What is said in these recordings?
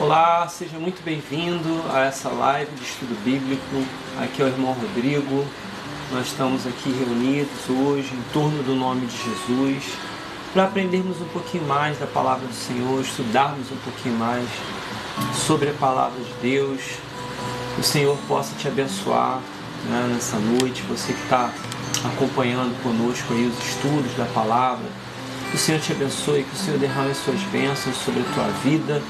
Olá, seja muito bem-vindo a essa live de estudo bíblico. Aqui é o irmão Rodrigo. Nós estamos aqui reunidos hoje em torno do nome de Jesus para aprendermos um pouquinho mais da palavra do Senhor, estudarmos um pouquinho mais sobre a palavra de Deus. Que o Senhor possa te abençoar, né, nessa noite, você que está acompanhando conosco aí os estudos da palavra. Que o Senhor te abençoe, que o Senhor derrame suas bênçãos sobre a tua vida,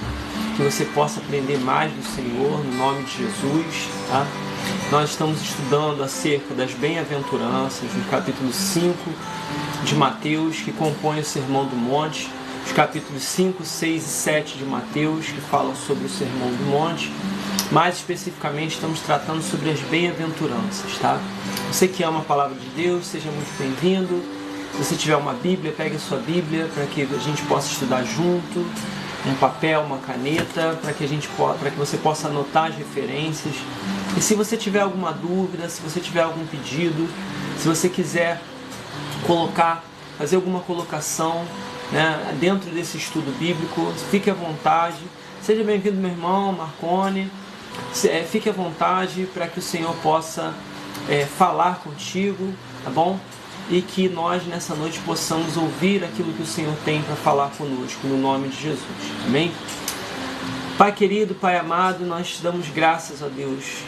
que você possa aprender mais do Senhor, no nome de Jesus, tá? Nós estamos estudando acerca das bem-aventuranças, no capítulo 5 de Mateus, que compõe o Sermão do Monte, os capítulos 5, 6 e 7 de Mateus, que falam sobre o Sermão do Monte. Mais especificamente, estamos tratando sobre as bem-aventuranças, tá? Você que ama a palavra de Deus, seja muito bem-vindo. Se você tiver uma Bíblia, pegue a sua Bíblia para que a gente possa estudar junto, um papel, uma caneta, para que você possa anotar as referências. E se você tiver alguma dúvida, se você tiver algum pedido, se você quiser fazer alguma colocação, né, dentro desse estudo bíblico, fique à vontade. Seja bem-vindo, meu irmão Marcone. Fique à vontade para que o Senhor possa falar contigo, tá bom? E que nós nessa noite possamos ouvir aquilo que o Senhor tem para falar conosco, no nome de Jesus. Amém? Pai querido, Pai amado, nós te damos graças a Deus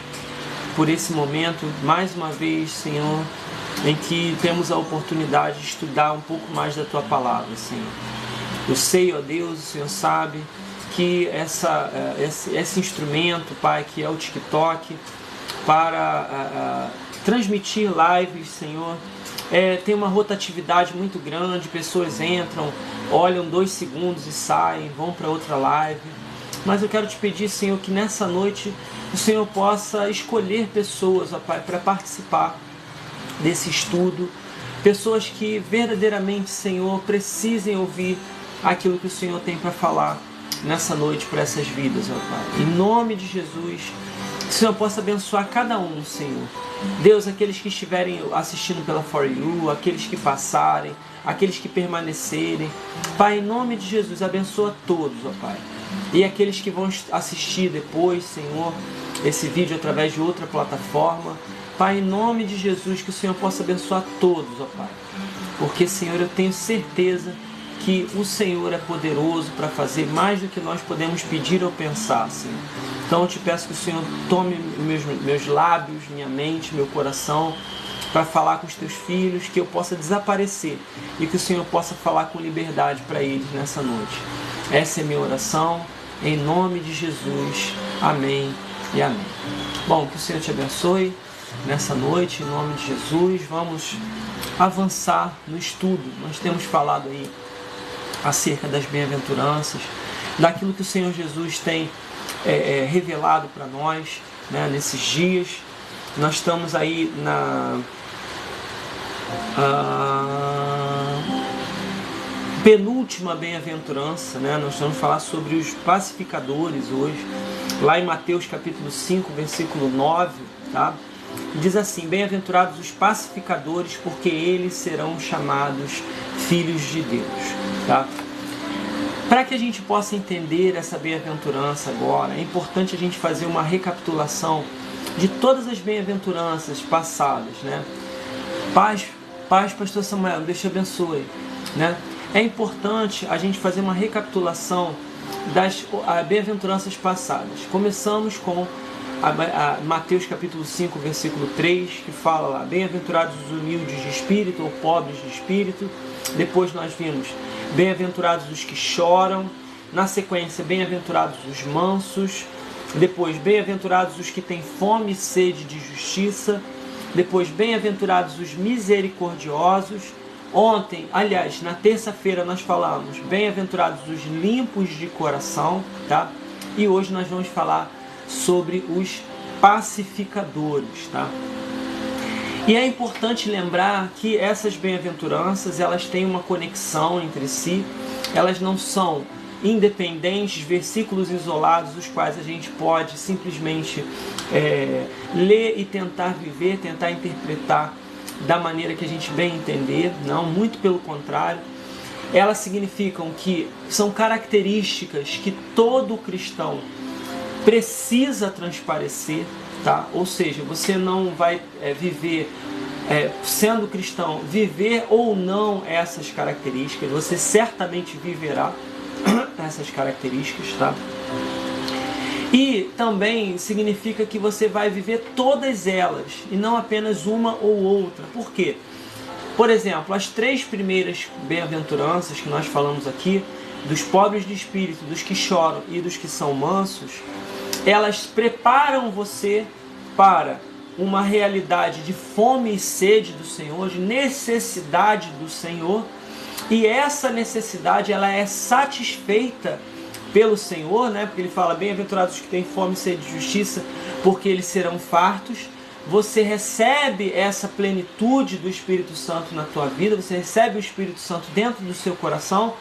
por esse momento, mais uma vez, Senhor, em que temos a oportunidade de estudar um pouco mais da Tua Palavra, Senhor. Eu sei, ó Deus, o Senhor sabe que esse instrumento, Pai, que é o TikTok, para transmitir lives, Senhor, tem uma rotatividade muito grande, pessoas entram, olham 2 segundos e saem, vão para outra live. Mas eu quero te pedir, Senhor, que nessa noite o Senhor possa escolher pessoas, ó Pai, para participar desse estudo, pessoas que verdadeiramente, Senhor, precisem ouvir aquilo que o Senhor tem para falar nessa noite para essas vidas, ó Pai. Em nome de Jesus, que o Senhor possa abençoar cada um, Senhor. Deus, aqueles que estiverem assistindo pela For You, aqueles que passarem, aqueles que permanecerem. Pai, em nome de Jesus, abençoa todos, ó Pai. E aqueles que vão assistir depois, Senhor, esse vídeo através de outra plataforma. Pai, em nome de Jesus, que o Senhor possa abençoar todos, ó Pai. Porque, Senhor, eu tenho certeza que o Senhor é poderoso para fazer mais do que nós podemos pedir ou pensar, Senhor. Então eu te peço que o Senhor tome meus lábios, minha mente, meu coração, para falar com os teus filhos, que eu possa desaparecer e que o Senhor possa falar com liberdade para eles nessa noite. Essa é minha oração, em nome de Jesus. Amém e amém. Bom, que o Senhor te abençoe nessa noite, em nome de Jesus. Vamos avançar no estudo. Nós temos falado aí acerca das bem-aventuranças, daquilo que o Senhor Jesus tem revelado para nós, né, nesses dias. Nós estamos aí na penúltima bem-aventurança, né? Nós vamos falar sobre os pacificadores hoje, lá em Mateus capítulo 5, versículo 9, tá? Diz assim: bem-aventurados os pacificadores, porque eles serão chamados filhos de Deus, tá? Para que a gente possa entender essa bem-aventurança agora, é importante a gente fazer uma recapitulação de todas as bem-aventuranças passadas, né? Paz, pastor Samuel, Deus te abençoe, né? É importante a gente fazer uma recapitulação das bem-aventuranças passadas. Começamos com Mateus capítulo 5, versículo 3, que fala lá: bem-aventurados os humildes de espírito ou pobres de espírito. Depois nós vimos: bem-aventurados os que choram. Na sequência, bem-aventurados os mansos. Depois, bem-aventurados os que têm fome e sede de justiça. Depois, bem-aventurados os misericordiosos. Ontem, aliás, na terça-feira nós falamos: bem-aventurados os limpos de coração, tá? E hoje nós vamos falar sobre os pacificadores, tá? E é importante lembrar que essas bem-aventuranças, elas têm uma conexão entre si, elas não são independentes, versículos isolados, os quais a gente pode simplesmente ler e tentar viver, tentar interpretar da maneira que a gente bem entender, não, muito pelo contrário. elas significam que são características que todo cristão precisa transparecer, tá? Ou seja, você não vai viver, sendo cristão, viver ou não essas características, você certamente viverá essas características, tá? E também significa que você vai viver todas elas, e não apenas uma ou outra. Por quê? Por exemplo, as 3 primeiras bem-aventuranças que nós falamos aqui, dos pobres de espírito, dos que choram e dos que são mansos, elas preparam você para uma realidade de fome e sede do Senhor, de necessidade do Senhor, e essa necessidade ela é satisfeita pelo Senhor, né? Porque ele fala, bem-aventurados os que têm fome e sede de justiça, porque eles serão fartos. Você recebe essa plenitude do Espírito Santo na tua vida, você recebe o Espírito Santo dentro do seu coração,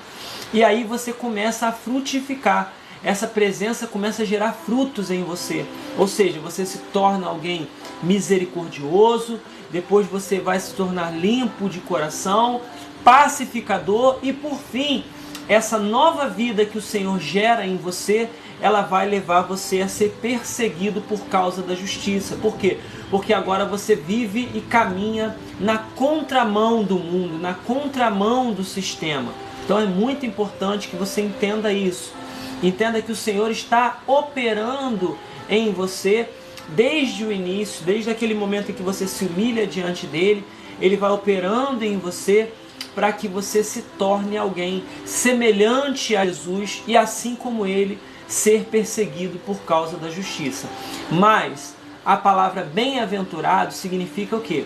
e aí você começa a frutificar. Essa presença começa a gerar frutos em você, ou seja, você se torna alguém misericordioso, depois você vai se tornar limpo de coração, pacificador, e por fim, essa nova vida que o Senhor gera em você, ela vai levar você a ser perseguido por causa da justiça. Por quê? Porque agora você vive e caminha na contramão do mundo, na contramão do sistema. Então é muito importante que você entenda isso. Entenda que o Senhor está operando em você desde o início, desde aquele momento em que você se humilha diante dele, ele vai operando em você para que você se torne alguém semelhante a Jesus e assim como ele ser perseguido por causa da justiça. Mas a palavra bem-aventurado significa o quê?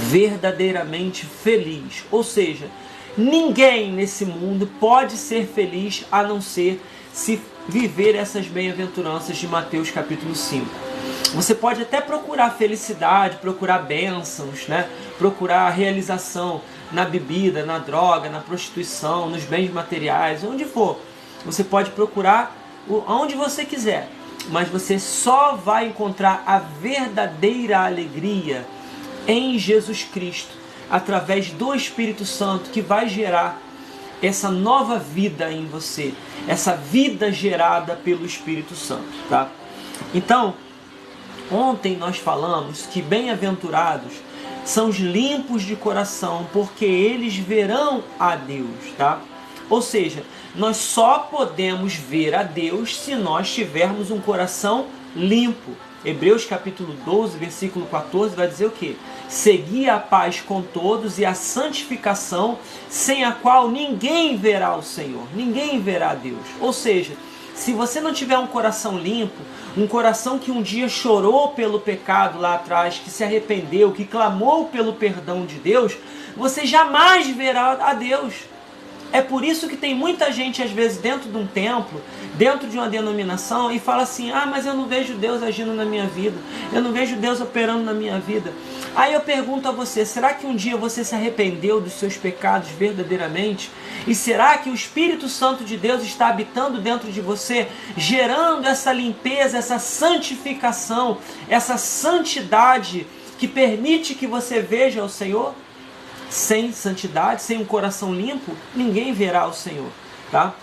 Verdadeiramente feliz. Ou seja, ninguém nesse mundo pode ser feliz a não ser se viver essas bem-aventuranças de Mateus capítulo 5. Você pode até procurar felicidade, procurar bênçãos, né? Procurar realização na bebida, na droga, na prostituição, nos bens materiais, onde for. Você pode procurar onde você quiser, mas você só vai encontrar a verdadeira alegria em Jesus Cristo, através do Espírito Santo, que vai gerar essa nova vida em você, essa vida gerada pelo Espírito Santo, tá? Então, ontem nós falamos que bem-aventurados são os limpos de coração, porque eles verão a Deus, tá? Ou seja, nós só podemos ver a Deus se nós tivermos um coração limpo. Hebreus capítulo 12, versículo 14 vai dizer o quê? Segui a paz com todos e a santificação, sem a qual ninguém verá o Senhor, ninguém verá a Deus. Ou seja, se você não tiver um coração limpo, um coração que um dia chorou pelo pecado lá atrás, que se arrependeu, que clamou pelo perdão de Deus, você jamais verá a Deus. É por isso que tem muita gente, às vezes, dentro de um templo, dentro de uma denominação, e fala assim, mas eu não vejo Deus agindo na minha vida, eu não vejo Deus operando na minha vida. Aí eu pergunto a você, será que um dia você se arrependeu dos seus pecados verdadeiramente? E será que o Espírito Santo de Deus está habitando dentro de você, gerando essa limpeza, essa santificação, essa santidade que permite que você veja o Senhor? Sem santidade, sem um coração limpo, ninguém verá o Senhor, tá?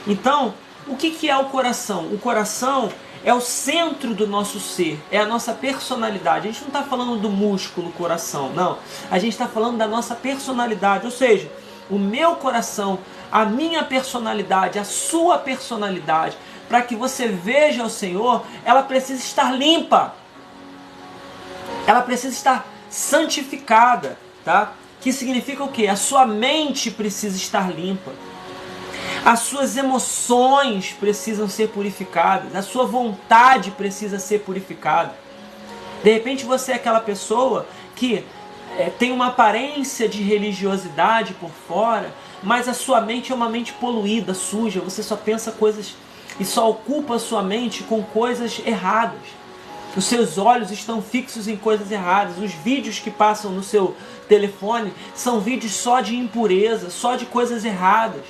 Então, o que é o coração? O coração é o centro do nosso ser, é a nossa personalidade. A gente não está falando do músculo coração, não. A gente está falando da nossa personalidade, ou seja, o meu coração, a minha personalidade, a sua personalidade, para que você veja o Senhor, ela precisa estar limpa. Ela precisa estar santificada, tá? Que significa o quê? A sua mente precisa estar limpa. As suas emoções precisam ser purificadas. A sua vontade precisa ser purificada. De repente você é aquela pessoa que tem uma aparência de religiosidade por fora, mas a sua mente é uma mente poluída, suja. Você só pensa coisas e só ocupa a sua mente com coisas erradas. Os seus olhos estão fixos em coisas erradas. Os vídeos que passam no seu telefone são vídeos só de impureza, só de coisas erradas.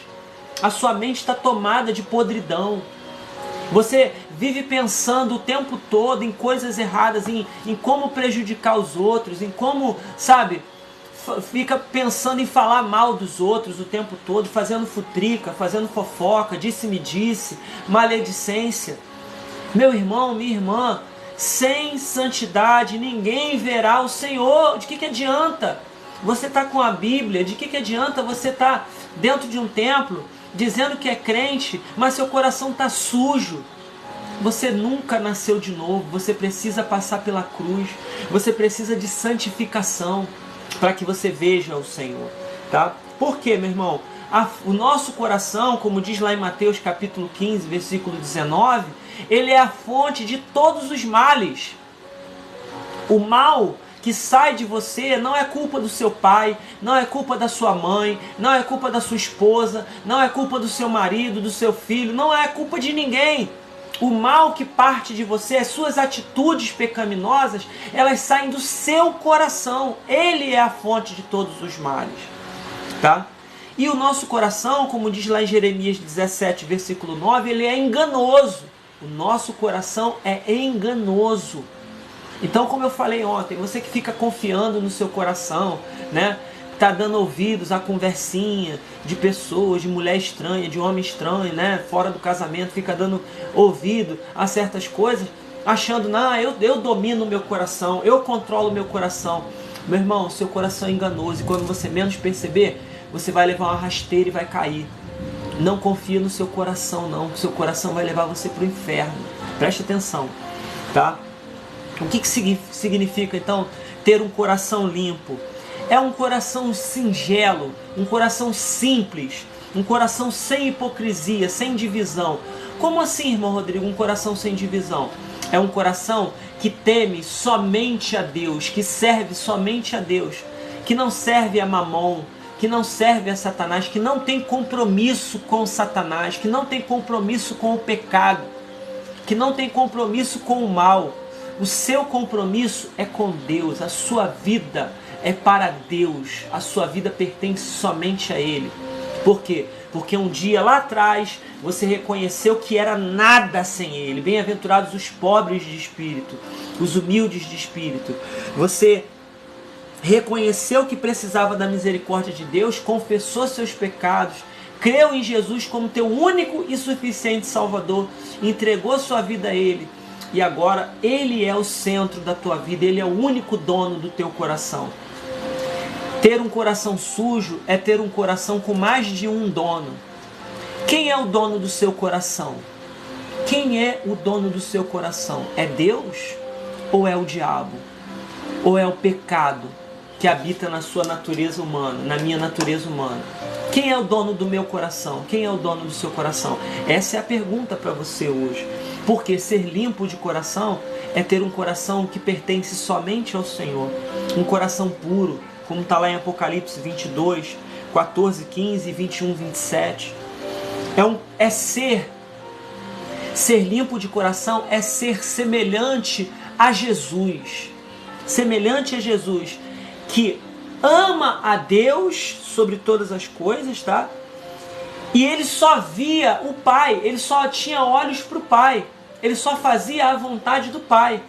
A sua mente está tomada de podridão. Você vive pensando o tempo todo em coisas erradas, em como prejudicar os outros, em como, sabe, fica pensando em falar mal dos outros o tempo todo, fazendo futrica, fazendo fofoca, disse-me-disse, maledicência. Meu irmão, minha irmã, sem santidade ninguém verá o Senhor. De que adianta você estar com a Bíblia? De que adianta você estar dentro de um templo dizendo que é crente, mas seu coração está sujo? Você nunca nasceu de novo. Você precisa passar pela cruz. Você precisa de santificação para que você veja o Senhor, tá? Por quê, meu irmão? O nosso coração, como diz lá em Mateus capítulo 15, versículo 19, ele é a fonte de todos os males. O mal que sai de você não é culpa do seu pai, não é culpa da sua mãe, não é culpa da sua esposa, não é culpa do seu marido, do seu filho, não é culpa de ninguém. O mal que parte de você, as suas atitudes pecaminosas, elas saem do seu coração. Ele é a fonte de todos os males, tá? E o nosso coração, como diz lá em Jeremias 17, versículo 9, ele é enganoso. O nosso coração é enganoso. Então, como eu falei ontem, você que fica confiando no seu coração, né? Tá dando ouvidos à conversinha de pessoas, de mulher estranha, de homem estranho, né? Fora do casamento, fica dando ouvido a certas coisas, achando, não, eu domino o meu coração, eu controlo o meu coração. Meu irmão, seu coração é enganoso e quando você menos perceber, você vai levar uma rasteira e vai cair. Não confia no seu coração, não. Seu coração vai levar você para o inferno. Preste atenção, tá? O que significa, então, ter um coração limpo? É um coração singelo, um coração simples, um coração sem hipocrisia, sem divisão. Como assim, irmão Rodrigo, um coração sem divisão? É um coração que teme somente a Deus, que serve somente a Deus, que não serve a Mamon, que não serve a Satanás, que não tem compromisso com Satanás, que não tem compromisso com o pecado, que não tem compromisso com o mal. O seu compromisso é com Deus, a sua vida é para Deus, a sua vida pertence somente a Ele. Por quê? Porque um dia lá atrás você reconheceu que era nada sem Ele. Bem-aventurados os pobres de espírito, os humildes de espírito. Você reconheceu que precisava da misericórdia de Deus, confessou seus pecados, creu em Jesus como teu único e suficiente Salvador, entregou sua vida a Ele. E agora Ele é o centro da tua vida, Ele é o único dono do teu coração. Ter um coração sujo é ter um coração com mais de um dono. Quem é o dono do seu coração? Quem é o dono do seu coração? É Deus? Ou é o diabo? Ou é o pecado que habita na sua natureza humana, na minha natureza humana? Quem é o dono do meu coração? Quem é o dono do seu coração? Essa é a pergunta para você hoje. Porque ser limpo de coração é ter um coração que pertence somente ao Senhor. Um coração puro, como está lá em Apocalipse 22, 14, 15, 21, 27. Ser limpo de coração é ser semelhante a Jesus. Semelhante a Jesus, que ama a Deus sobre todas as coisas, tá? E ele só via o Pai, ele só tinha olhos para o Pai, ele só fazia a vontade do Pai.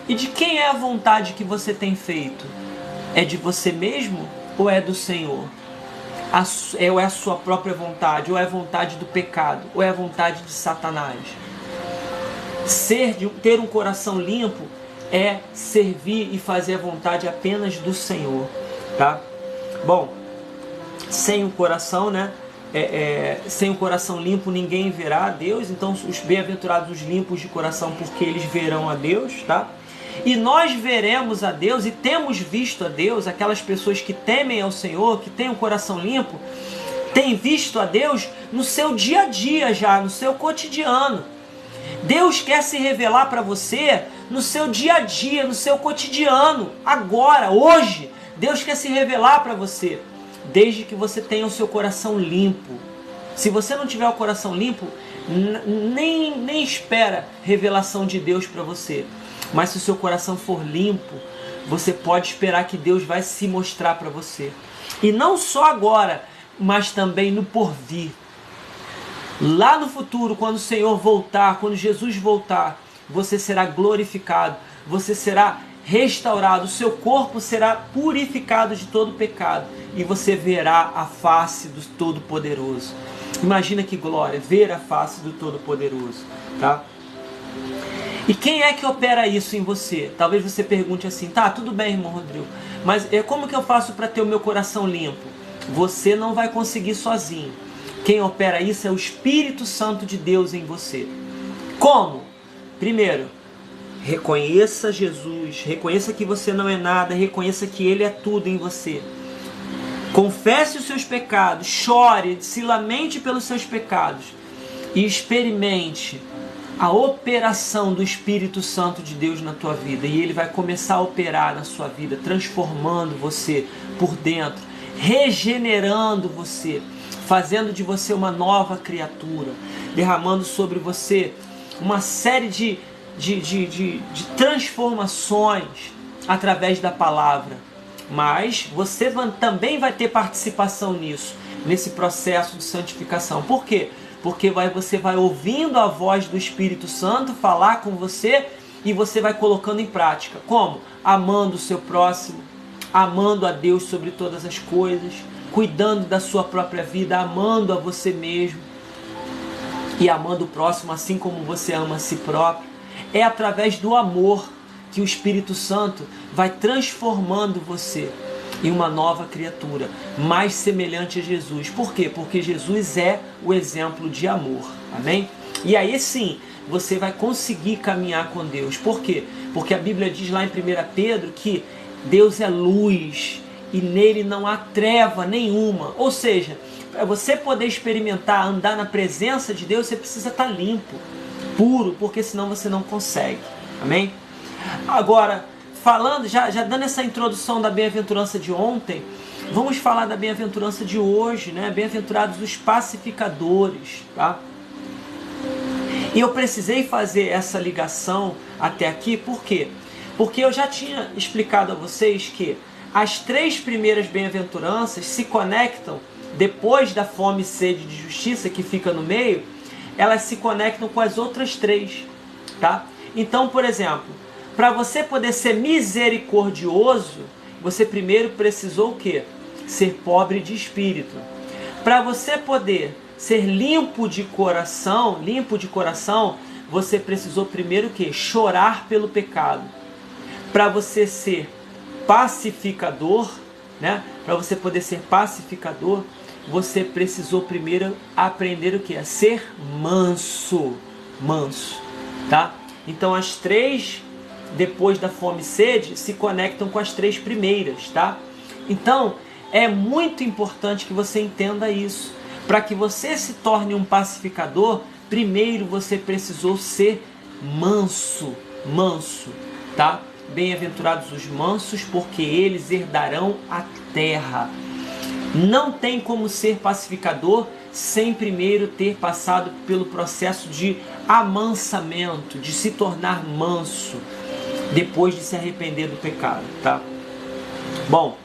E de quem é a vontade que você tem feito? É de você mesmo ou é do Senhor? Ou é a sua própria vontade, ou é a vontade do pecado, ou é a vontade de Satanás? Ter um coração limpo é servir e fazer a vontade apenas do Senhor, tá? Bom, sem o coração, né? Sem o coração limpo ninguém verá a Deus. Então os bem-aventurados os limpos de coração, porque eles verão a Deus, tá? E nós veremos a Deus e temos visto a Deus. Aquelas pessoas que temem ao Senhor, que têm o coração limpo, têm visto a Deus no seu dia a dia já, no seu cotidiano. Deus quer se revelar para você no seu dia a dia, no seu cotidiano, agora, hoje. Deus quer se revelar para você, desde que você tenha o seu coração limpo. Se você não tiver o coração limpo, nem espera revelação de Deus para você. Mas se o seu coração for limpo, você pode esperar que Deus vai se mostrar para você. E não só agora, mas também no porvir. Lá no futuro, quando o Senhor voltar, quando Jesus voltar, você será glorificado, você será restaurado, o seu corpo será purificado de todo pecado e você verá a face do Todo-Poderoso. Imagina que glória, ver a face do Todo-Poderoso, tá? E quem é que opera isso em você? Talvez você pergunte assim, tá, tudo bem, irmão Rodrigo, mas como que eu faço para ter o meu coração limpo? Você não vai conseguir sozinho. Quem opera isso é o Espírito Santo de Deus em você. Como? Primeiro, reconheça Jesus, reconheça que você não é nada, reconheça que Ele é tudo em você. Confesse os seus pecados, chore, se lamente pelos seus pecados e experimente a operação do Espírito Santo de Deus na tua vida. E Ele vai começar a operar na sua vida, transformando você por dentro, regenerando você, fazendo de você uma nova criatura, derramando sobre você uma série de transformações através da palavra. Mas você também vai ter participação nisso, nesse processo de santificação. Por quê? Porque você vai ouvindo a voz do Espírito Santo falar com você e você vai colocando em prática. Como? Amando o seu próximo, amando a Deus sobre todas as coisas, cuidando da sua própria vida, amando a você mesmo e amando o próximo assim como você ama a si próprio. É através do amor que o Espírito Santo vai transformando você em uma nova criatura, mais semelhante a Jesus. Por quê? Porque Jesus é o exemplo de amor. Amém? E aí sim, você vai conseguir caminhar com Deus. Por quê? Porque a Bíblia diz lá em 1 Pedro que Deus é luz e nele não há treva nenhuma. Ou seja, para você poder experimentar, andar na presença de Deus, você precisa estar limpo, puro, porque senão você não consegue. Amém? Agora, falando, já dando essa introdução da bem-aventurança de ontem, vamos falar da bem-aventurança de hoje, né? Bem-aventurados os pacificadores, tá? E eu precisei fazer essa ligação até aqui, por quê? Porque eu já tinha explicado a vocês que as 3 primeiras bem-aventuranças se conectam, depois da fome e sede de justiça que fica no meio, elas se conectam com as outras 3, tá? Então, por exemplo, para você poder ser misericordioso, você primeiro precisou o quê? Ser pobre de espírito. Para você poder ser limpo de coração, você precisou primeiro o quê? Chorar pelo pecado. Para você ser pacificador, né? Para você poder ser pacificador, você precisou primeiro aprender o quê? A ser manso. Manso, tá? Então as 3 depois da fome e sede se conectam com as 3 primeiras, tá? Então é muito importante que você entenda isso. Para que você se torne um pacificador, primeiro você precisou ser manso, tá? Bem-aventurados os mansos, porque eles herdarão a terra. Não tem como ser pacificador sem primeiro ter passado pelo processo de amansamento, de se tornar manso, depois de se arrepender do pecado, tá? Bom,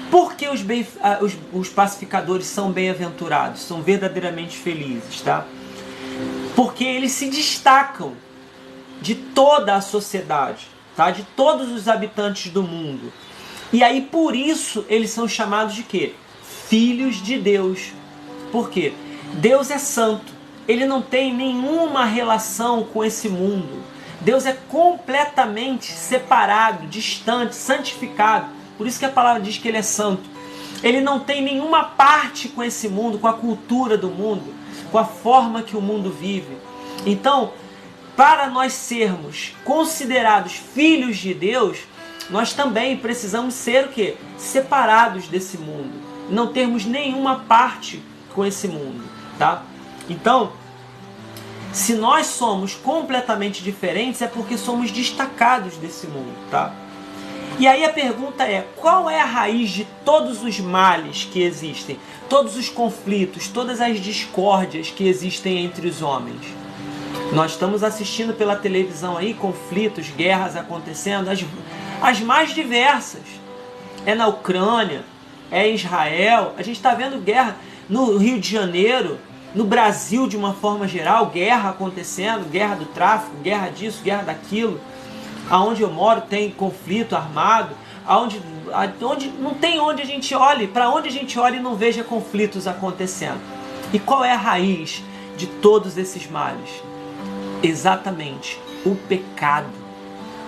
por que os pacificadores são bem-aventurados, são verdadeiramente felizes, tá? Porque eles se destacam de toda a sociedade, tá? De todos os habitantes do mundo. E aí por isso eles são chamados de quê? Filhos de Deus. Por quê? Deus é santo. Ele não tem nenhuma relação com esse mundo. Deus é completamente separado, distante, santificado. Por isso que a palavra diz que Ele é santo. Ele não tem nenhuma parte com esse mundo, com a cultura do mundo, com a forma que o mundo vive. Então, para nós sermos considerados filhos de Deus, nós também precisamos ser o quê? Separados desse mundo. Não termos nenhuma parte com esse mundo, tá? Então, se nós somos completamente diferentes, é porque somos destacados desse mundo, tá? E aí a pergunta é, qual é a raiz de todos os males que existem? Todos os conflitos, todas as discórdias que existem entre os homens? Nós estamos assistindo pela televisão aí conflitos, guerras acontecendo, as mais diversas. É na Ucrânia, é em Israel, a gente está vendo guerra no Rio de Janeiro, no Brasil de uma forma geral, guerra acontecendo, guerra do tráfico, guerra disso, guerra daquilo. Aonde eu moro tem conflito armado, onde não tem onde a gente olhe, para onde a gente olhe e não veja conflitos acontecendo. E qual é a raiz de todos esses males? Exatamente, o pecado.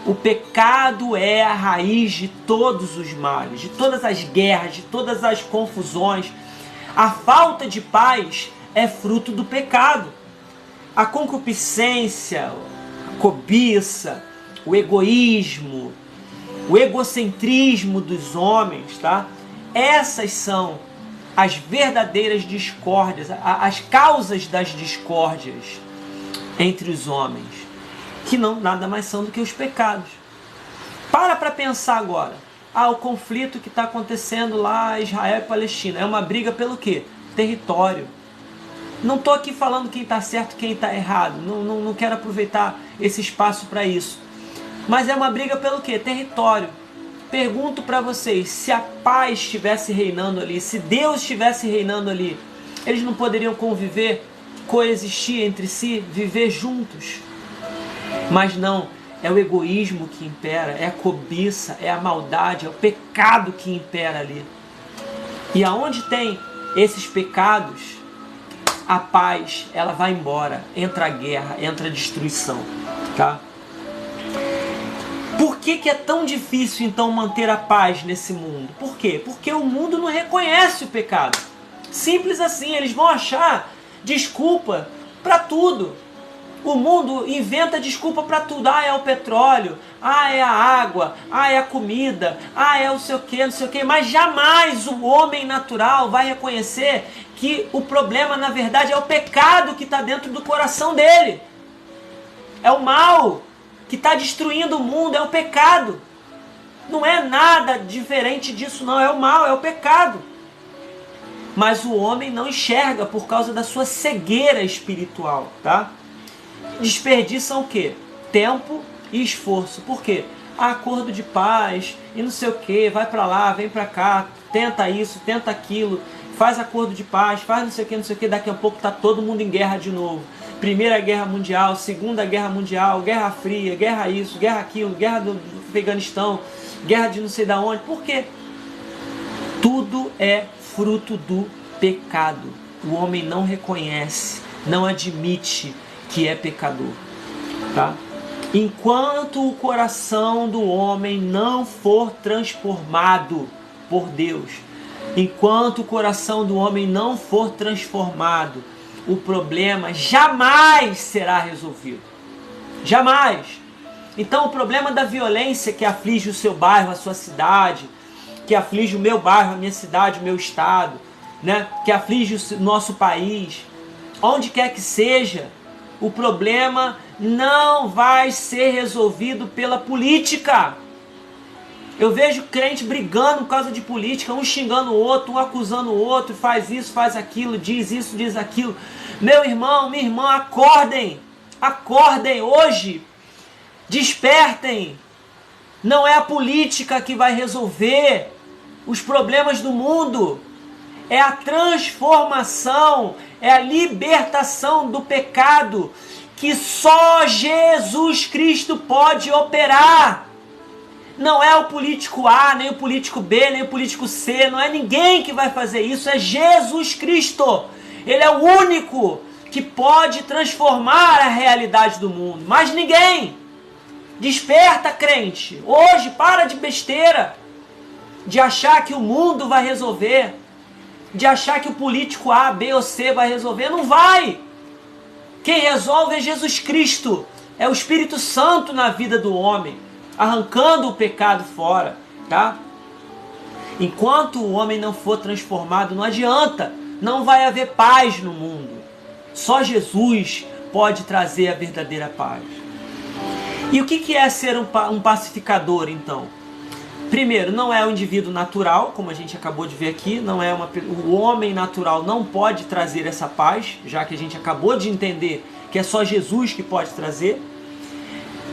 O pecado é a raiz de todos os males, de todas as guerras, de todas as confusões. A falta de paz é fruto do pecado. A concupiscência, a cobiça, o egoísmo, o egocentrismo dos homens, tá? Essas são as verdadeiras discórdias, as causas das discórdias entre os homens, que não nada mais são do que os pecados. Para pensar agora. O conflito que está acontecendo lá, Israel e Palestina, é uma briga pelo quê? Território. Não estou aqui falando quem está certo e quem está errado, não quero aproveitar esse espaço para isso. Mas é uma briga pelo quê? Território. Pergunto para vocês, se a paz estivesse reinando ali, se Deus estivesse reinando ali, eles não poderiam conviver, coexistir entre si, viver juntos? Mas não, é o egoísmo que impera, é a cobiça, é a maldade, é o pecado que impera ali. E aonde tem esses pecados, a paz, ela vai embora, entra a guerra, entra a destruição, tá? Por que é tão difícil então manter a paz nesse mundo? Por quê? Porque o mundo não reconhece o pecado. Simples assim, eles vão achar desculpa para tudo. O mundo inventa desculpa para tudo. É o petróleo, é a água, é a comida, é o sei o que, não sei o que. Mas jamais o homem natural vai reconhecer que o problema, na verdade, é o pecado que está dentro do coração dele. É o mal que está destruindo o mundo, é o pecado. Não é nada diferente disso, não. É o mal, é o pecado. Mas o homem não enxerga por causa da sua cegueira espiritual, tá? Desperdiçam o quê? Tempo e esforço. Por quê? Acordo de paz e não sei o quê, vai pra lá, vem pra cá, tenta isso, tenta aquilo, faz acordo de paz, faz não sei o quê, daqui a pouco tá todo mundo em guerra de novo. Primeira Guerra Mundial, Segunda Guerra Mundial, Guerra Fria, guerra isso, guerra aquilo, guerra do Afeganistão, guerra de não sei da onde. Por quê? Tudo é fruto do pecado. O homem não reconhece, não admite que é pecador, tá? Enquanto o coração do homem não for transformado por Deus, enquanto o coração do homem não for transformado, o problema jamais será resolvido. Jamais. Então o problema da violência que aflige o seu bairro, a sua cidade, que aflige o meu bairro, a minha cidade, o meu estado, né? Que aflige o nosso país, onde quer que seja, o problema não vai ser resolvido pela política. Eu vejo crente brigando por causa de política, um xingando o outro, um acusando o outro, faz isso, faz aquilo, diz isso, diz aquilo. Meu irmão, minha irmã, acordem! Acordem hoje! Despertem! Não é a política que vai resolver os problemas do mundo. É a transformação, é a libertação do pecado que só Jesus Cristo pode operar. Não é o político A, nem o político B, nem o político C, não é ninguém que vai fazer isso, é Jesus Cristo. Ele é o único que pode transformar a realidade do mundo, mas ninguém. Desperta, crente. Hoje, para de besteira, de achar que o mundo vai resolver, de achar que o político A, B ou C vai resolver. Não vai! Quem resolve é Jesus Cristo. É o Espírito Santo na vida do homem, arrancando o pecado fora, tá? Enquanto o homem não for transformado, não adianta. Não vai haver paz no mundo. Só Jesus pode trazer a verdadeira paz. E o que é ser um pacificador, então? Primeiro, não é um indivíduo natural, como a gente acabou de ver aqui, o homem natural não pode trazer essa paz, já que a gente acabou de entender que é só Jesus que pode trazer.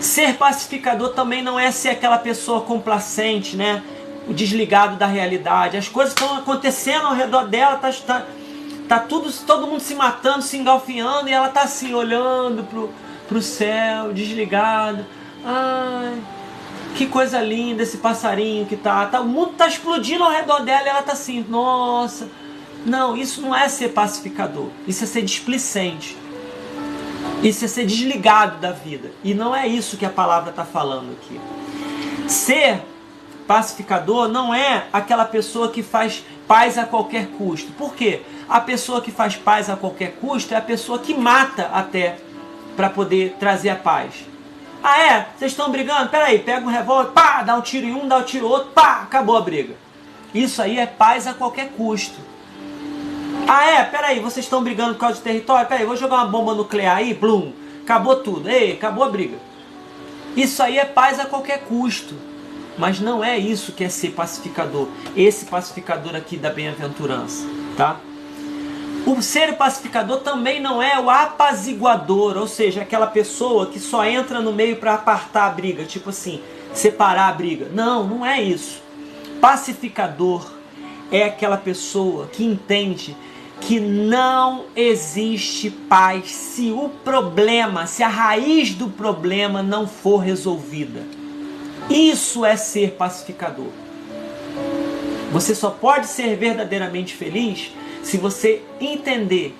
Ser pacificador também não é ser aquela pessoa complacente, né? O desligado da realidade. As coisas estão acontecendo ao redor dela, tá todo mundo se matando, se engalfinhando, e ela tá assim, olhando pro céu, desligado. Ai, Que coisa linda esse passarinho que tá. O mundo tá explodindo ao redor dela e ela tá assim, nossa. Não, isso não é ser pacificador. Isso é ser displicente. Isso é ser desligado da vida. E não é isso que a palavra está falando aqui. Ser pacificador não é aquela pessoa que faz paz a qualquer custo. Por quê? A pessoa que faz paz a qualquer custo é a pessoa que mata até para poder trazer a paz. Ah é? Vocês estão brigando? Peraí, pega um revólver, pá, dá um tiro em um, dá um tiro em outro, pá, acabou a briga. Isso aí é paz a qualquer custo. Ah é? Peraí, vocês estão brigando por causa de território? Peraí, vou jogar uma bomba nuclear aí, blum, acabou tudo. Ei, acabou a briga. Isso aí é paz a qualquer custo. Mas não é isso que é ser pacificador. Esse pacificador aqui da bem-aventurança, tá? O ser pacificador também não é o apaziguador, ou seja, aquela pessoa que só entra no meio para apartar a briga, tipo assim, separar a briga. Não, não é isso. Pacificador é aquela pessoa que entende que não existe paz se o problema, se a raiz do problema não for resolvida. Isso é ser pacificador. Você só pode ser verdadeiramente feliz se você entender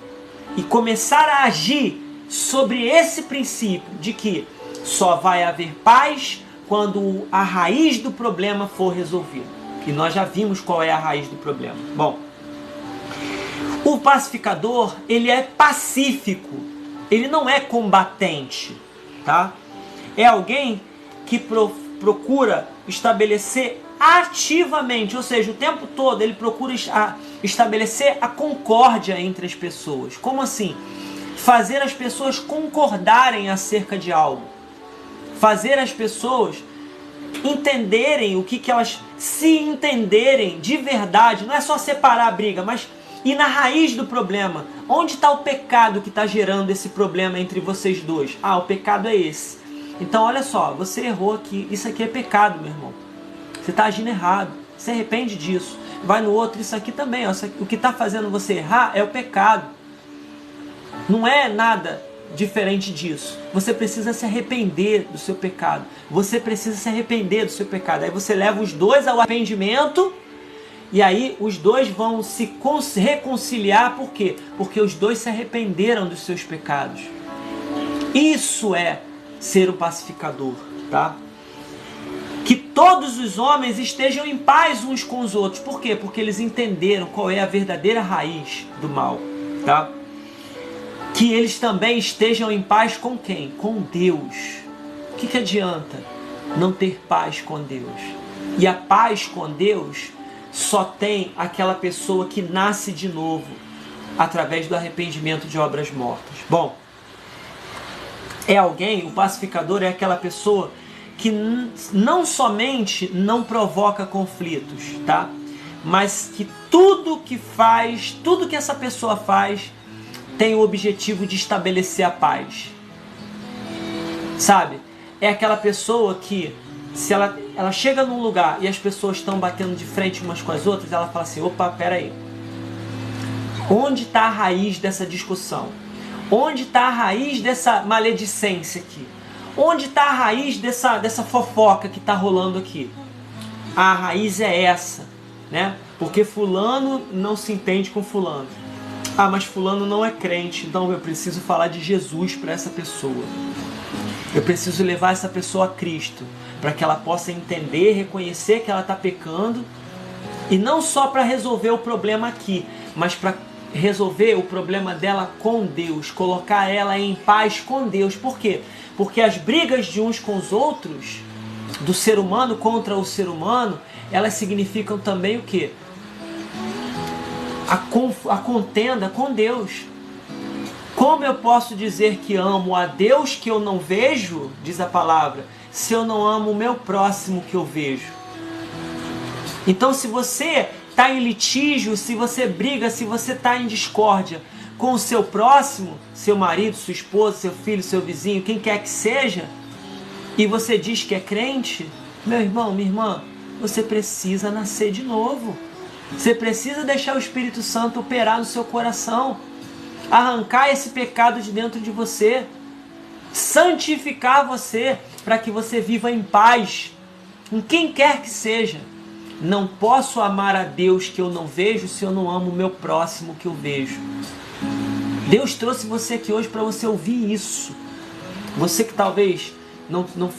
e começar a agir sobre esse princípio de que só vai haver paz quando a raiz do problema for resolvida. E nós já vimos qual é a raiz do problema. Bom, o pacificador, ele é pacífico, ele não é combatente, tá? É alguém que procura estabelecer ativamente, ou seja, o tempo todo ele procura estabelecer a concórdia entre as pessoas. Como assim? Fazer as pessoas concordarem acerca de algo. Fazer as pessoas entenderem o que elas se entenderem de verdade. Não é só separar a briga, mas ir na raiz do problema. Onde está o pecado que está gerando esse problema entre vocês dois? Ah, o pecado é esse. Então olha só, você errou aqui. Isso aqui é pecado, meu irmão. Você está agindo errado. Se arrepende disso. Vai no outro, isso aqui também. Ó, o que está fazendo você errar é o pecado. Não é nada diferente disso. Você precisa se arrepender do seu pecado. Você precisa se arrepender do seu pecado. Aí você leva os dois ao arrependimento. E aí os dois vão se reconciliar. Por quê? Porque os dois se arrependeram dos seus pecados. Isso é ser um pacificador, tá? Que todos os homens estejam em paz uns com os outros. Por quê? Porque eles entenderam qual é a verdadeira raiz do mal, tá? Que eles também estejam em paz com quem? Com Deus. O que adianta não ter paz com Deus? E a paz com Deus só tem aquela pessoa que nasce de novo através do arrependimento de obras mortas. Bom, é alguém, o pacificador é aquela pessoa que não somente não provoca conflitos, tá? Mas que tudo que faz, tudo que essa pessoa faz tem o objetivo de estabelecer a paz. Sabe? É aquela pessoa que, se ela chega num lugar e as pessoas estão batendo de frente umas com as outras, ela fala assim, opa, peraí. Onde está a raiz dessa discussão? Onde está a raiz dessa maledicência aqui? Onde está a raiz dessa fofoca que está rolando aqui? A raiz é essa, né? Porque fulano não se entende com fulano. Ah, mas fulano não é crente, então eu preciso falar de Jesus para essa pessoa. Eu preciso levar essa pessoa a Cristo, para que ela possa entender, reconhecer que ela está pecando, e não só para resolver o problema aqui, mas para resolver o problema dela com Deus, colocar ela em paz com Deus. Por quê? Porque as brigas de uns com os outros, do ser humano contra o ser humano, elas significam também o quê? A contenda com Deus. Como eu posso dizer que amo a Deus que eu não vejo, diz a palavra, se eu não amo o meu próximo que eu vejo? Então, se você está em litígio, se você briga, se você está em discórdia com o seu próximo, seu marido, sua esposa, seu filho, seu vizinho, quem quer que seja, e você diz que é crente, meu irmão, minha irmã, você precisa nascer de novo. Você precisa deixar o Espírito Santo operar no seu coração, arrancar esse pecado de dentro de você, santificar você, para que você viva em paz com quem quer que seja. Não posso amar a Deus que eu não vejo se eu não amo o meu próximo que eu vejo. Deus trouxe você aqui hoje para você ouvir isso. Você que talvez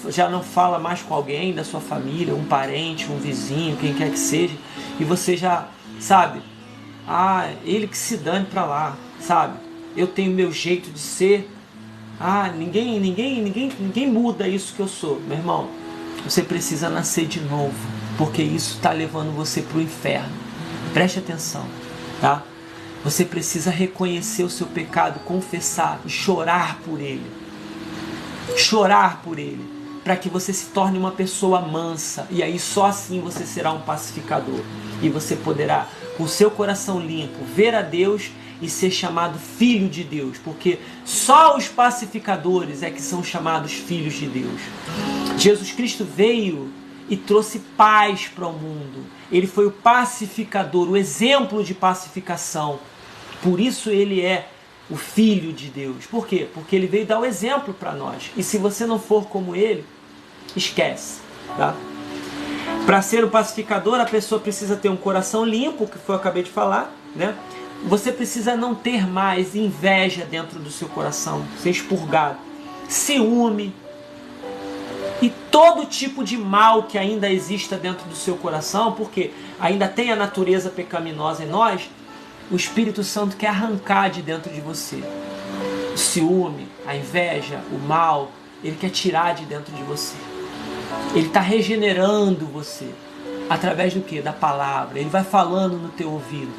já não fala mais com alguém da sua família, um parente, um vizinho, quem quer que seja, e você já sabe, ele que se dane para lá, sabe? Eu tenho meu jeito de ser. Ninguém muda isso que eu sou. Meu irmão, você precisa nascer de novo, porque isso está levando você para o inferno. Preste atenção, tá? Você precisa reconhecer o seu pecado, confessar e chorar por ele. Chorar por ele, para que você se torne uma pessoa mansa. E aí só assim você será um pacificador. E você poderá, com o seu coração limpo, ver a Deus e ser chamado filho de Deus. Porque só os pacificadores é que são chamados filhos de Deus. Jesus Cristo veio e trouxe paz para o mundo. Ele foi o pacificador, o exemplo de pacificação. Por isso ele é o Filho de Deus. Por quê? Porque ele veio dar o exemplo para nós. E se você não for como ele, esquece. Tá? Para ser um pacificador, a pessoa precisa ter um coração limpo, que foi o que eu acabei de falar, né? Você precisa não ter mais inveja dentro do seu coração, ser expurgado. Ciúme e todo tipo de mal que ainda exista dentro do seu coração, porque ainda tem a natureza pecaminosa em nós, o Espírito Santo quer arrancar de dentro de você. O ciúme, a inveja, o mal, ele quer tirar de dentro de você. Ele está regenerando você. Através do quê? Da palavra. Ele vai falando no teu ouvido.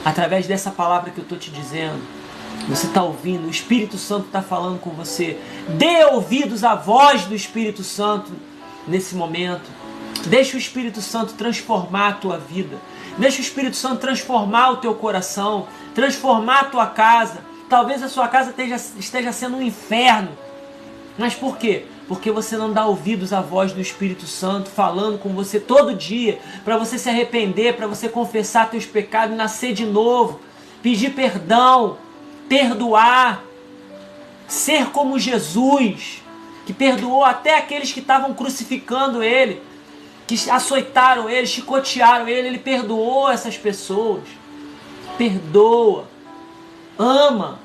Através dessa palavra que eu estou te dizendo, você está ouvindo, o Espírito Santo está falando com você. Dê ouvidos à voz do Espírito Santo nesse momento. Deixa o Espírito Santo transformar a tua vida. Deixa o Espírito Santo transformar o teu coração, transformar a tua casa. Talvez a sua casa esteja sendo um inferno. Mas por quê? Porque você não dá ouvidos à voz do Espírito Santo falando com você todo dia, para você se arrepender, para você confessar teus pecados, nascer de novo, pedir perdão, perdoar, ser como Jesus, que perdoou até aqueles que estavam crucificando ele, que açoitaram ele, chicotearam ele. Ele perdoou essas pessoas. Perdoa, ama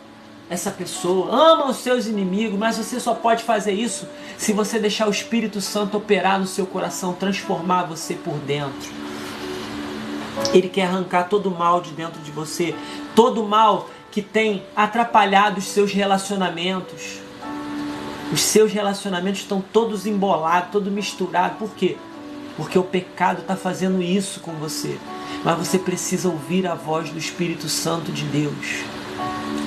essa pessoa, ama os seus inimigos, mas você só pode fazer isso se você deixar o Espírito Santo operar no seu coração, transformar você por dentro. Ele quer arrancar todo o mal de dentro de você, todo o mal que tem atrapalhado os seus relacionamentos. Os seus relacionamentos estão todos embolados, todos misturados. Por quê? Porque o pecado está fazendo isso com você. Mas você precisa ouvir a voz do Espírito Santo de Deus.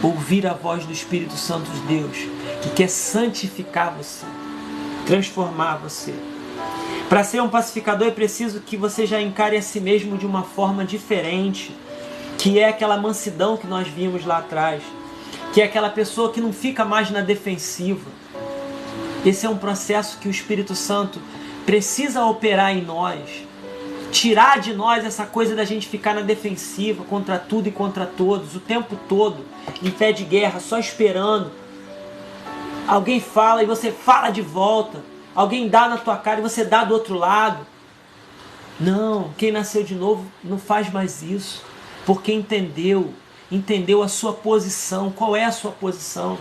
Ouvir a voz do Espírito Santo de Deus, que quer santificar você, transformar você. Para ser um pacificador é preciso que você já encare a si mesmo de uma forma diferente, que é aquela mansidão que nós vimos lá atrás, que é aquela pessoa que não fica mais na defensiva. Esse é um processo que o Espírito Santo precisa operar em nós, tirar de nós essa coisa da gente ficar na defensiva contra tudo e contra todos, o tempo todo, em pé de guerra, só esperando. Alguém fala e você fala de volta. Alguém dá na tua cara e você dá do outro lado. Não, quem nasceu de novo não faz mais isso, porque entendeu a sua posição. Qual é a sua posição?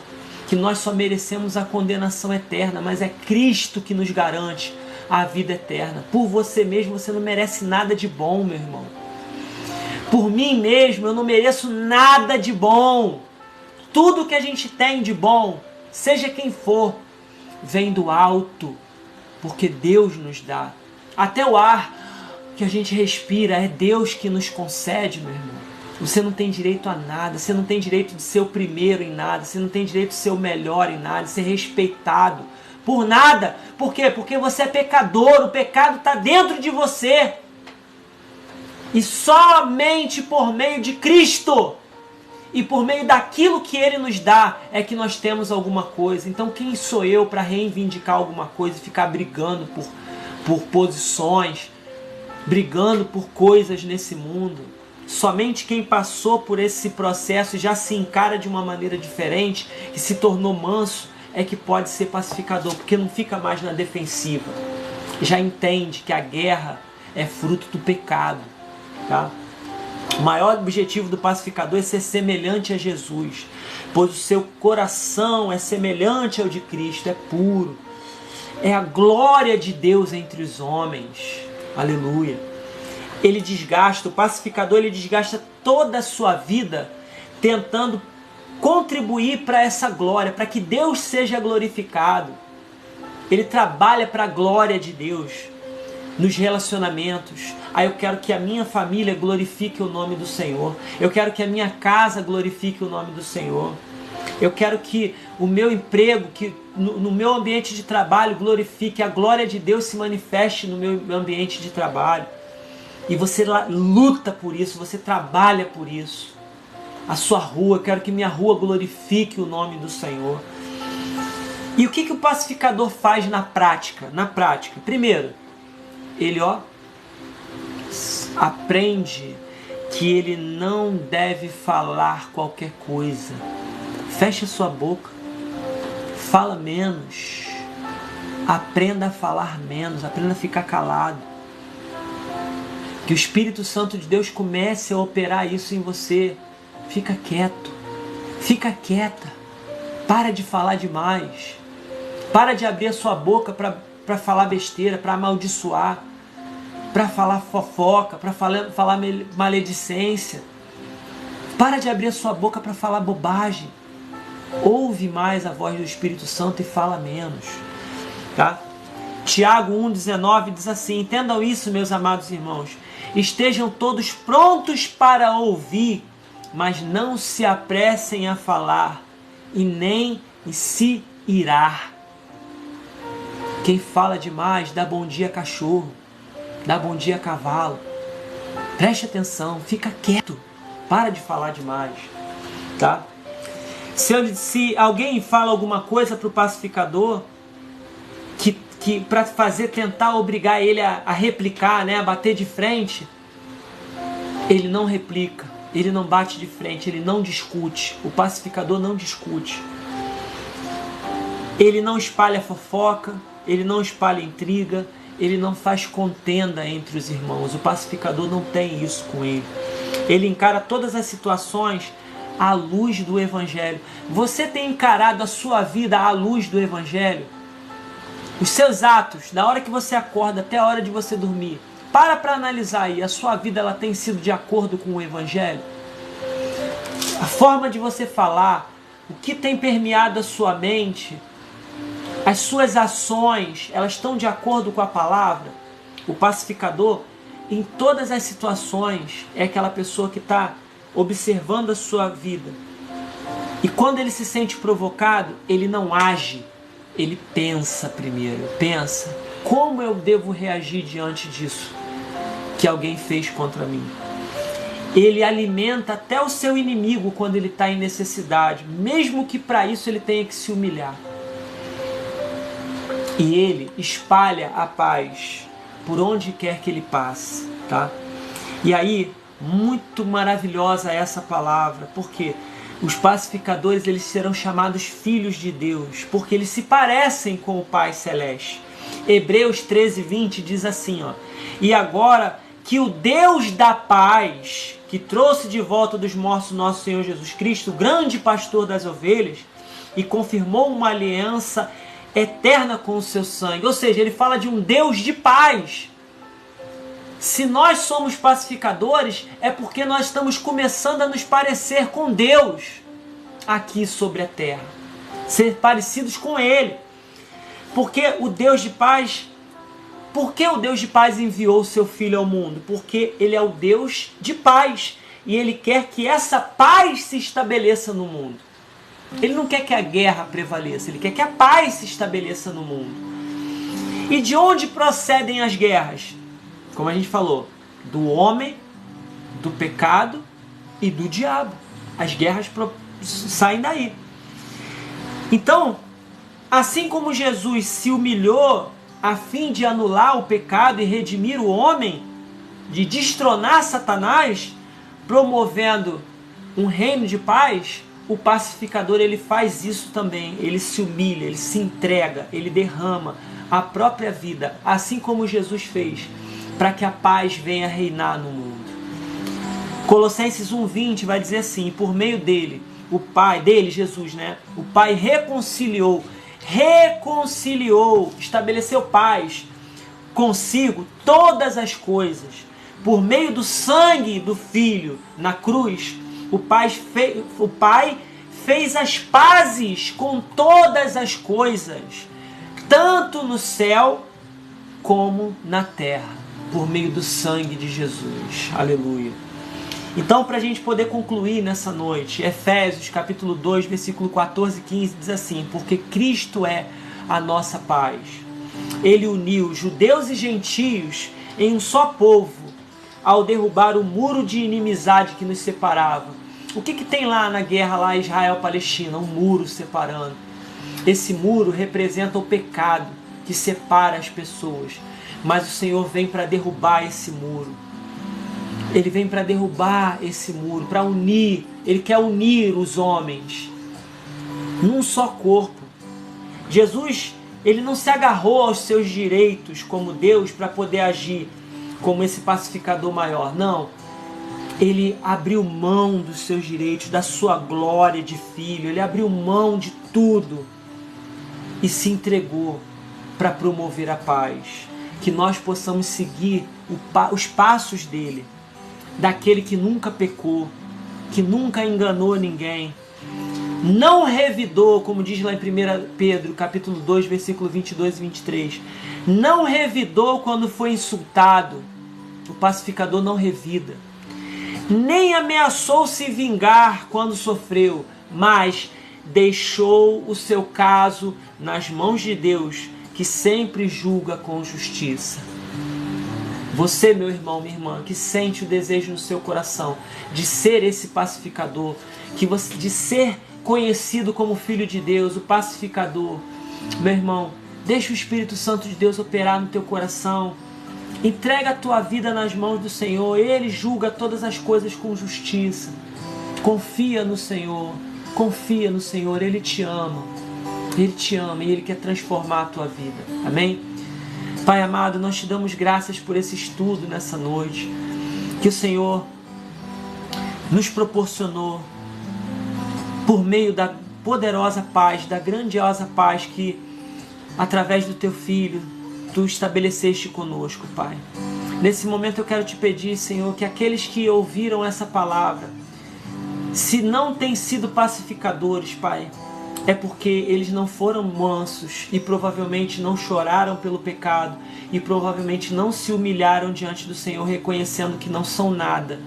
Que nós só merecemos a condenação eterna, mas é Cristo que nos garante a vida eterna. Por você mesmo você não merece nada de bom, meu irmão. Por mim mesmo eu não mereço nada de bom. Tudo que a gente tem de bom, seja quem for, vem do alto, porque Deus nos dá. Até o ar que a gente respira é Deus que nos concede, meu irmão. Você não tem direito a nada, você não tem direito de ser o primeiro em nada, você não tem direito de ser o melhor em nada, de ser respeitado por nada. Por quê? Porque você é pecador, o pecado está dentro de você. E somente por meio de Cristo e por meio daquilo que Ele nos dá é que nós temos alguma coisa. Então quem sou eu para reivindicar alguma coisa e ficar brigando por posições, brigando por coisas nesse mundo? Somente quem passou por esse processo e já se encara de uma maneira diferente, que se tornou manso, é que pode ser pacificador, porque não fica mais na defensiva. já entende que a guerra é fruto do pecado, tá? O maior objetivo do pacificador é ser semelhante a Jesus, pois o seu coração é semelhante ao de Cristo, é puro. É a glória de Deus entre os homens. Aleluia. O pacificador, ele desgasta toda a sua vida tentando contribuir para essa glória, para que Deus seja glorificado. Ele trabalha para a glória de Deus nos relacionamentos. Eu quero que a minha família glorifique o nome do Senhor. Eu quero que a minha casa glorifique o nome do Senhor. Eu quero que o meu emprego, que no meu ambiente de trabalho glorifique, a glória de Deus se manifeste no meu ambiente de trabalho. E você luta por isso, você trabalha por isso. A sua rua, eu quero que minha rua glorifique o nome do Senhor. E o que o pacificador faz na prática? Primeiro, ele aprende que ele não deve falar qualquer coisa. Feche sua boca, fala menos, aprenda a falar menos, aprenda a ficar calado. Que o Espírito Santo de Deus comece a operar isso em você. Fica quieto, fica quieta, para de falar demais, para de abrir a sua boca para falar besteira, para amaldiçoar, para falar fofoca, para falar maledicência. Para de abrir a sua boca para falar bobagem. Ouve mais a voz do Espírito Santo e fala menos. Tá? Tiago 1,19 diz assim: entendam isso, meus amados irmãos. Estejam todos prontos para ouvir, mas não se apressem a falar e nem se irar. Quem fala demais dá bom dia a cachorro, dá bom dia a cavalo. Preste atenção, fica quieto, para de falar demais, tá? Se alguém fala alguma coisa para o pacificador, que para tentar obrigar ele a replicar, né, a bater de frente, ele não replica, ele não bate de frente, ele não discute. O pacificador não discute. Ele não espalha fofoca, ele não espalha intriga, ele não faz contenda entre os irmãos. O pacificador não tem isso com ele. Ele encara todas as situações à luz do Evangelho. Você tem encarado a sua vida à luz do Evangelho? Os seus atos, da hora que você acorda até a hora de você dormir, para analisar aí, a sua vida ela tem sido de acordo com o Evangelho? A forma de você falar, o que tem permeado a sua mente, as suas ações, elas estão de acordo com a palavra? O pacificador, em todas as situações, é aquela pessoa que está observando a sua vida. E quando ele se sente provocado, ele não age. Ele pensa primeiro. Pensa, como eu devo reagir diante disso que alguém fez contra mim? Ele alimenta até o seu inimigo quando ele está em necessidade, mesmo que para isso ele tenha que se humilhar. E ele espalha a paz por onde quer que ele passe, tá? E aí, muito maravilhosa essa palavra, porque os pacificadores, eles serão chamados filhos de Deus, porque eles se parecem com o Pai Celeste. Hebreus 13:20 diz assim, e agora que o Deus da paz, que trouxe de volta dos mortos nosso Senhor Jesus Cristo, o grande pastor das ovelhas, e confirmou uma aliança eterna com o seu sangue. Ou seja, ele fala de um Deus de paz. Se nós somos pacificadores, é porque nós estamos começando a nos parecer com Deus aqui sobre a terra. Ser parecidos com Ele. Porque o Deus de paz... Por que o Deus de paz enviou o seu Filho ao mundo? Porque Ele é o Deus de paz. E Ele quer que essa paz se estabeleça no mundo. Ele não quer que a guerra prevaleça. Ele quer que a paz se estabeleça no mundo. E de onde procedem as guerras? Como a gente falou, do homem, do pecado e do diabo. As guerras saem daí. Então, assim como Jesus se humilhou a fim de anular o pecado e redimir o homem, de destronar Satanás, promovendo um reino de paz, o pacificador ele faz isso também. Ele se humilha, ele se entrega, ele derrama a própria vida, assim como Jesus fez, para que a paz venha reinar no mundo. Colossenses 1:20 vai dizer assim: por meio dele, o Pai, dele, Jesus, né? O Pai reconciliou, estabeleceu paz consigo todas as coisas. Por meio do sangue do Filho na cruz, o Pai fez as pazes com todas as coisas, tanto no céu como na terra, por meio do sangue de Jesus. Aleluia. Então, para a gente poder concluir nessa noite, Efésios capítulo 2, versículo 14 e 15 diz assim: porque Cristo é a nossa paz. Ele uniu judeus e gentios em um só povo, ao derrubar o muro de inimizade que nos separava. O que tem lá na guerra lá Israel-Palestina? Um muro separando. Esse muro representa o pecado que separa as pessoas. Mas o Senhor vem para derrubar esse muro. Ele vem para derrubar esse muro, para unir. Ele quer unir os homens num só corpo. Jesus, ele não se agarrou aos seus direitos como Deus para poder agir como esse pacificador maior. Não. Ele abriu mão dos seus direitos, da sua glória de filho. Ele abriu mão de tudo e se entregou para promover a paz. Que nós possamos seguir os passos dele, daquele que nunca pecou, que nunca enganou ninguém, não revidou, como diz lá em 1 Pedro, capítulo 2, versículo 22 e 23, não revidou quando foi insultado. O pacificador não revida. Nem ameaçou se vingar quando sofreu, mas deixou o seu caso nas mãos de Deus, que sempre julga com justiça. Você, meu irmão, minha irmã, que sente o desejo no seu coração de ser esse pacificador, de ser conhecido como filho de Deus, o pacificador, meu irmão, deixa o Espírito Santo de Deus operar no teu coração. Entrega a tua vida nas mãos do Senhor. Ele julga todas as coisas com justiça. Confia no Senhor. Confia no Senhor. Ele te ama. Ele te ama e Ele quer transformar a tua vida. Amém? Pai amado, nós te damos graças por esse estudo nessa noite. Que o Senhor nos proporcionou por meio da poderosa paz, da grandiosa paz que, através do teu Filho, Tu estabeleceste conosco, Pai. Nesse momento eu quero te pedir, Senhor, que aqueles que ouviram essa palavra, se não têm sido pacificadores, Pai, é porque eles não foram mansos e provavelmente não choraram pelo pecado e provavelmente não se humilharam diante do Senhor, reconhecendo que não são nada.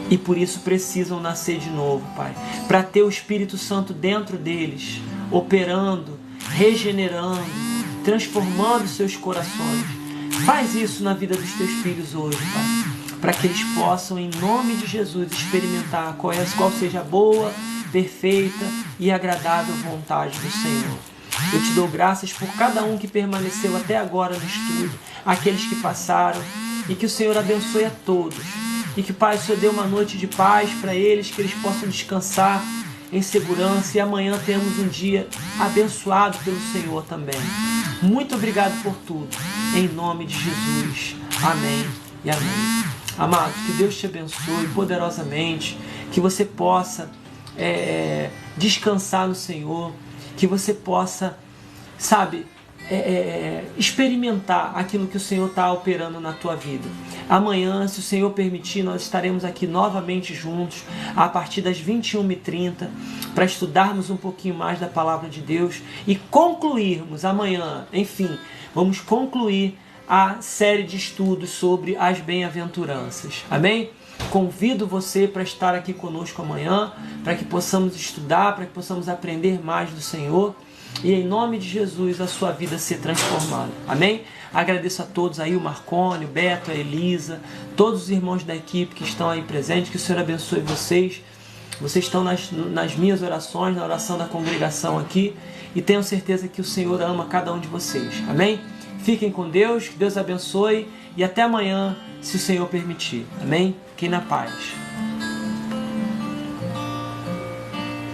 E por isso precisam nascer de novo, Pai, para ter o Espírito Santo dentro deles, operando, regenerando, transformando seus corações. Faz isso na vida dos teus filhos hoje, Pai, para que eles possam, em nome de Jesus, experimentar qual seja a boa, perfeita e agradável vontade do Senhor. Eu te dou graças por cada um que permaneceu até agora no estudo, aqueles que passaram, e que o Senhor abençoe a todos. E que, Pai, o Senhor dê uma noite de paz para eles, que eles possam descansar em segurança e amanhã temos um dia abençoado pelo Senhor também. Muito obrigado por tudo. Em nome de Jesus. Amém e amém. Amado, que Deus te abençoe poderosamente, que você possa descansar no Senhor, que você possa, experimentar aquilo que o Senhor está operando na tua vida. Amanhã, se o Senhor permitir, nós estaremos aqui novamente juntos a partir das 21h30 para estudarmos um pouquinho mais da Palavra de Deus e concluirmos amanhã, enfim, vamos concluir a série de estudos sobre as bem-aventuranças. Amém? Convido você para estar aqui conosco amanhã, para que possamos estudar, para que possamos aprender mais do Senhor e em nome de Jesus a sua vida ser transformada. Amém? Agradeço a todos aí, o Marcone, o Beto, a Elisa, todos os irmãos da equipe que estão aí presentes, que o Senhor abençoe vocês. Vocês estão nas minhas orações, na oração da congregação aqui e tenho certeza que o Senhor ama cada um de vocês. Amém? Fiquem com Deus, que Deus abençoe e até amanhã, se o Senhor permitir. Amém? Fiquem na paz.